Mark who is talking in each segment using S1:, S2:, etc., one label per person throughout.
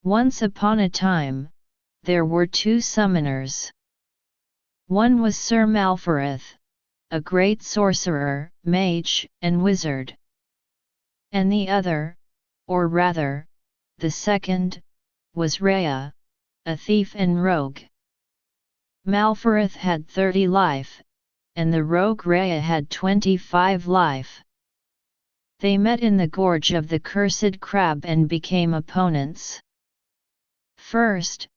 S1: Once upon a time, there were two summoners. One was Sir Malferith, a great sorcerer, mage, and wizard. And the other, or rather, the second, was Rhea, a thief and rogue. Malferith had 30 life, and the rogue Rhea had 25 life. They met in the gorge of the Cursed Crab and became opponents. First,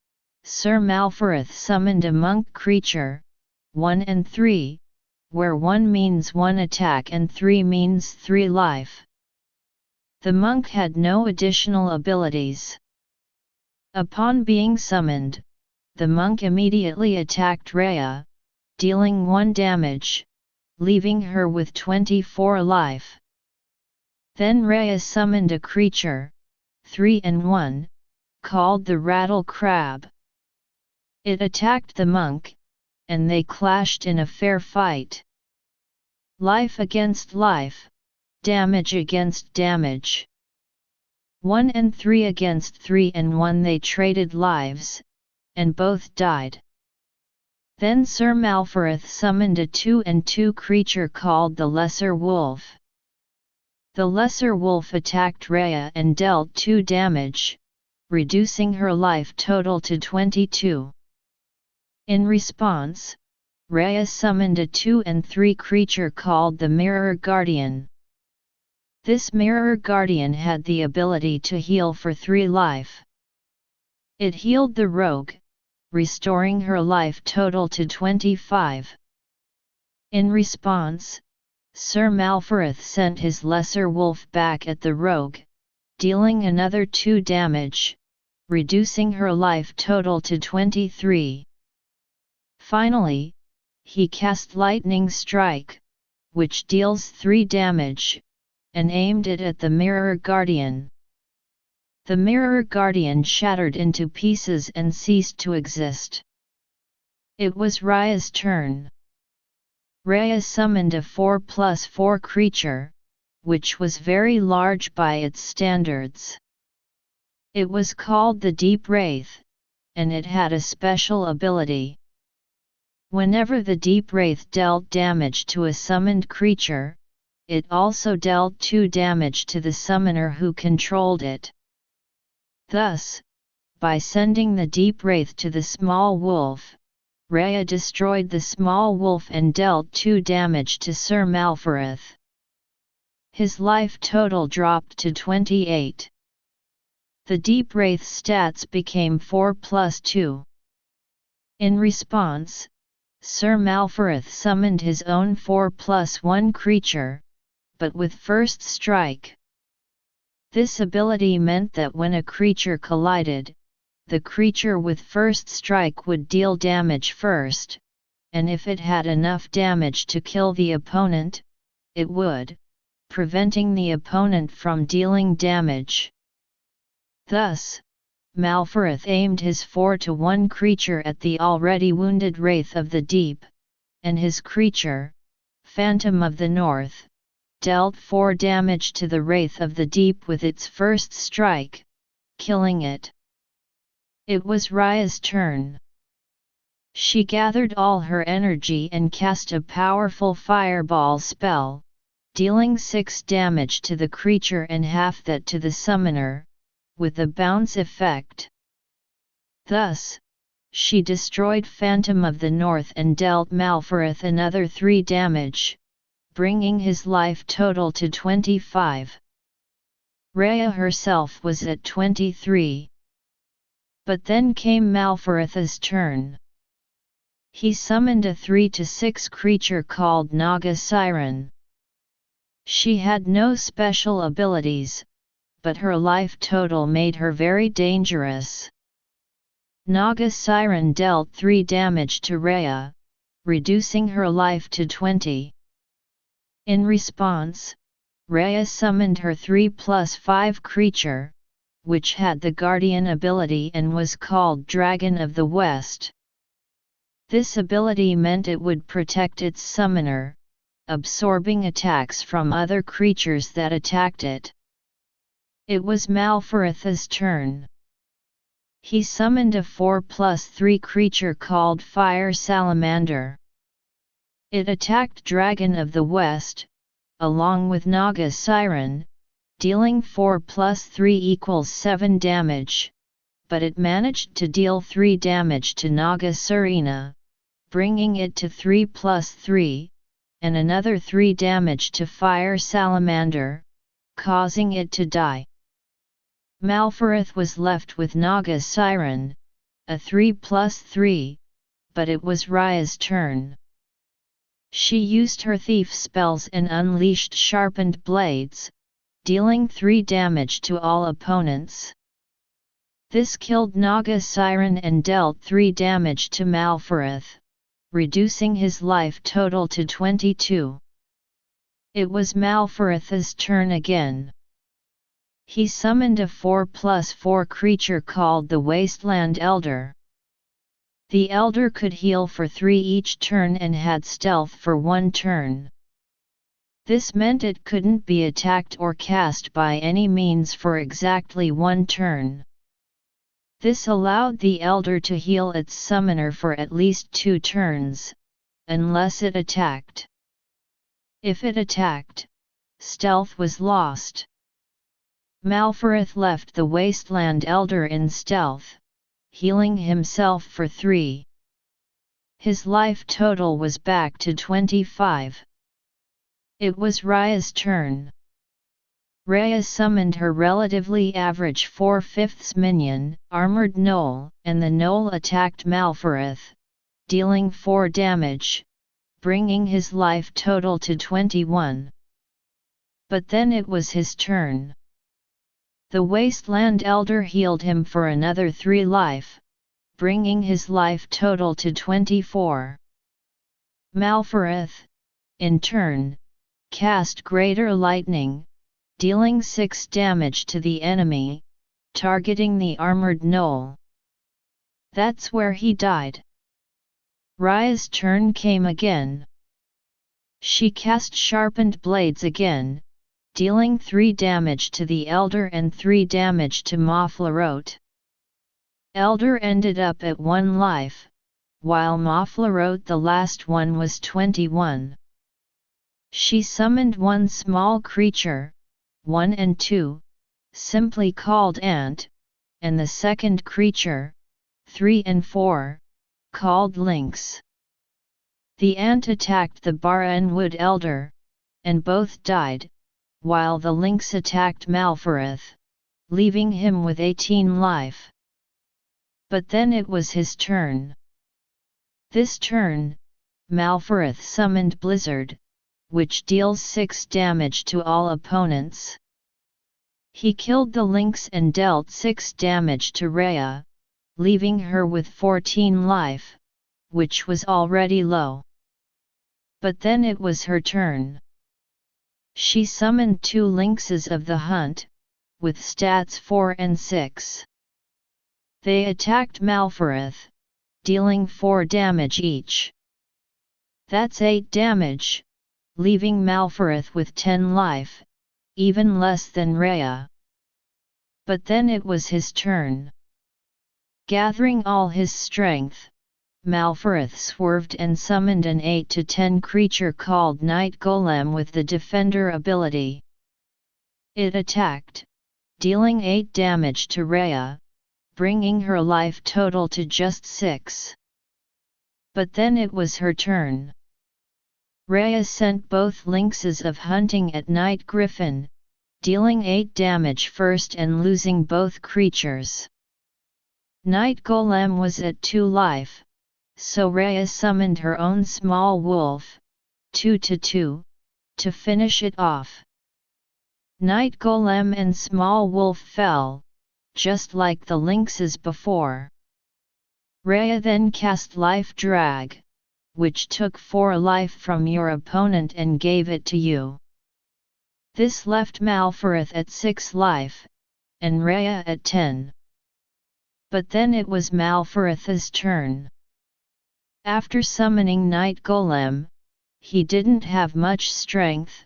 S1: Sir Malferith summoned a monk creature, 1 and 3, where 1 means 1 attack and 3 means 3 life. The monk had no additional abilities. Upon being summoned, the monk immediately attacked Rhea, dealing 1 damage, leaving her with 24 life. Then Rhea summoned a creature, 3 and 1, called the Rattle Crab. It attacked the monk, and they clashed in a fair fight. Life against life, damage against damage. 1 and 3 against 3 and 1, they traded lives, and both died. Then Sir Malferith summoned a 2 and 2 creature called the Lesser Wolf. The Lesser Wolf attacked Rhea and dealt 2 damage, reducing her life total to 22. In response, Rhea summoned a 2 and 3 creature called the Mirror Guardian. This Mirror Guardian had the ability to heal for 3 life. It healed the rogue, restoring her life total to 25. In response, Sir Malferith sent his Lesser Wolf back at the rogue, dealing another 2 damage, reducing her life total to 23. Finally, he cast Lightning Strike, which deals 3 damage, and aimed it at the Mirror Guardian. The Mirror Guardian shattered into pieces and ceased to exist. It was Rhea's turn. Rhea summoned a 4+4 creature, which was very large by its standards. It was called the Deep Wraith, and it had a special ability. Whenever the Deep Wraith dealt damage to a summoned creature, it also dealt 2 damage to the summoner who controlled it. Thus, by sending the Deep Wraith to the small wolf, Rhea destroyed the small wolf and dealt 2 damage to Sir Malferith. His life total dropped to 28. The Deep Wraith stats became 4+2. In response, Sir Malferith summoned his own 4+1 creature, but with First Strike. This ability meant that when a creature collided, the creature with First Strike would deal damage first, and if it had enough damage to kill the opponent, it would, preventing the opponent from dealing damage. Thus, Malferith aimed his 4-1 creature at the already wounded Wraith of the Deep, and his creature, Phantom of the North, dealt 4 damage to the Wraith of the Deep with its First Strike, killing it. It was Rhea's turn. She gathered all her energy and cast a powerful fireball spell, dealing 6 damage to the creature and half that to the summoner, with a bounce effect. Thus, she destroyed Phantom of the North and dealt Malferith another 3 damage, bringing his life total to 25. Rhea herself was at 23. But then came Malferith's turn. He summoned a 3-6 creature called Naga Siren. She had no special abilities, but her life total made her very dangerous. Naga Siren dealt 3 damage to Rhea, reducing her life to 20. In response, Rhea summoned her 3+5 creature, which had the Guardian ability and was called Dragon of the West. This ability meant it would protect its summoner, absorbing attacks from other creatures that attacked it. It was Malferith's turn. He summoned a 4+3 creature called Fire Salamander. It attacked Dragon of the West, along with Naga Siren, dealing 4+3 equals 7 damage, but it managed to deal 3 damage to Naga Sirena, bringing it to 3+3, and another 3 damage to Fire Salamander, causing it to die. Malferith was left with Naga Siren, a 3+3, but it was Raya's turn. She used her thief spells and unleashed sharpened blades, dealing 3 damage to all opponents. This killed Naga Siren and dealt 3 damage to Malferith, reducing his life total to 22. It was Malferith's turn again. He summoned a 4+4 creature called the Wasteland Elder. The Elder could heal for 3 each turn and had stealth for 1 turn. This meant it couldn't be attacked or cast by any means for exactly 1 turn. This allowed the Elder to heal its summoner for at least 2 turns, unless it attacked. If it attacked, stealth was lost. Malferith left the Wasteland Elder in stealth, healing himself for 3. His life total was back to 25. It was Raya's turn. Raya summoned her relatively average 4/5 minion, Armored Gnoll, and the Gnoll attacked Malferith, dealing 4 damage, bringing his life total to 21. But then it was his turn. The Wasteland Elder healed him for another 3 life, bringing his life total to 24. Malferith, in turn, cast Greater Lightning, dealing 6 damage to the enemy, targeting the Armored Gnoll. That's where he died. Raya's turn came again. She cast Sharpened Blades again, dealing 3 damage to the Elder and 3 damage to Moflarote. Elder ended up at 1 life, while Moflarote the last one was 21. She summoned 1 small creature, 1 and 2, simply called Ant, and the second creature, 3 and 4, called Lynx. The Ant attacked the Baranwood Elder, and both died, while the Lynx attacked Malferith, leaving him with 18 life. But then it was his turn. This turn, Malferith summoned Blizzard, which deals 6 damage to all opponents. He killed the Lynx and dealt 6 damage to Raya, leaving her with 14 life, which was already low. But then it was her turn. She summoned 2 Lynxes of the Hunt, with stats 4 and 6. They attacked Malferith, dealing 4 damage each. That's 8 damage, leaving Malferith with 10 life, even less than Raya. But then it was his turn. Gathering all his strength, Malferith swerved and summoned an 8 to 10 creature called Night Golem with the Defender ability. It attacked, dealing 8 damage to Raya, bringing her life total to just 6. But then it was her turn. Raya sent both Lynxes of Hunting at Night Griffin, dealing 8 damage first and losing both creatures. Night Golem was at 2 life, so Raya summoned her own small wolf, 2/2, to finish it off. Night Golem and small wolf fell, just like the Lynxes before. Raya then cast Life Drag, which took 4 life from your opponent and gave it to you. This left Malferith at 6 life, and Raya at 10. But then it was Malferith's turn. After summoning Night Golem, he didn't have much strength,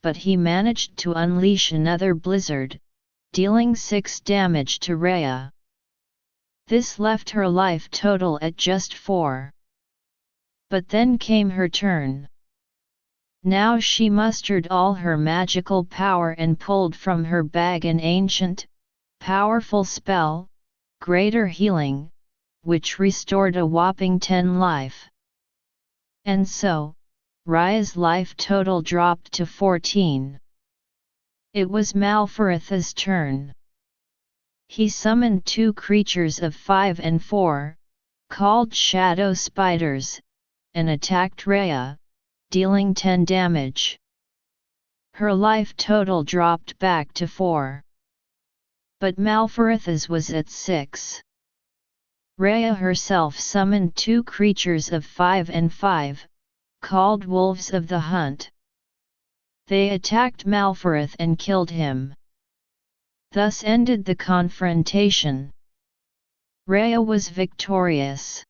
S1: but he managed to unleash another blizzard, dealing 6 damage to Raya. This left her life total at just 4. But then came her turn. Now she mustered all her magical power and pulled from her bag an ancient, powerful spell, Greater Healing, which restored a whopping 10 life. And so, Rhea's life total dropped to 14. It was Malferith's turn. He summoned 2 creatures of 5 and 4, called Shadow Spiders, and attacked Rhea, dealing 10 damage. Her life total dropped back to 4. But Malferith's was at 6. Rhea herself summoned 2 creatures of 5 and 5, called Wolves of the Hunt. They attacked Malferith and killed him. Thus ended the confrontation. Rhea was victorious.